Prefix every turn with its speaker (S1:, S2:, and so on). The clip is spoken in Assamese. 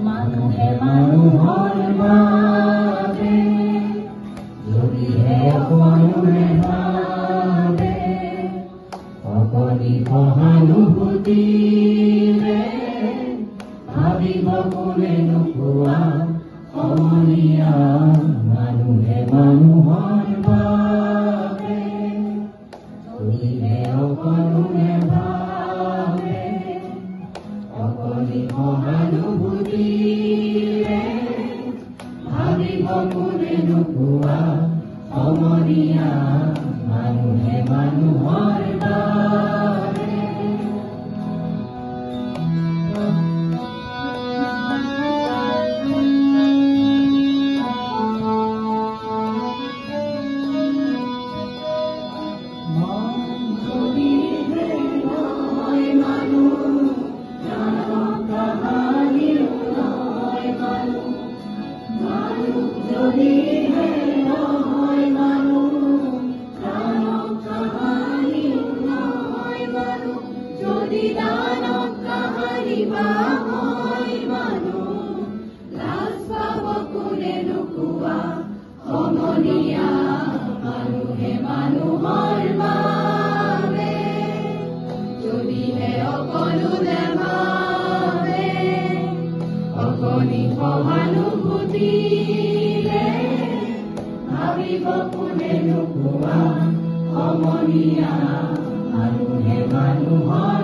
S1: মানুহে মানুহৰ বাবে যদিহে অকণোৰে ভাবে অকণি সহানুভূতিৰে ভাবিব কোনে নোপোৱা সমনীয়া মানুহে মানুহৰ বাবে যদিহে অকণোৰে ভাবে অকণি সহানুভূতিৰে ভাবিব কোনে নোপোৱা সমনীয়া মানুহে মানুহৰ বাবে সহানুভূতিৰে ভাবিব কোনে নোপোৱা সমনীয়া মানুহে মানুহৰ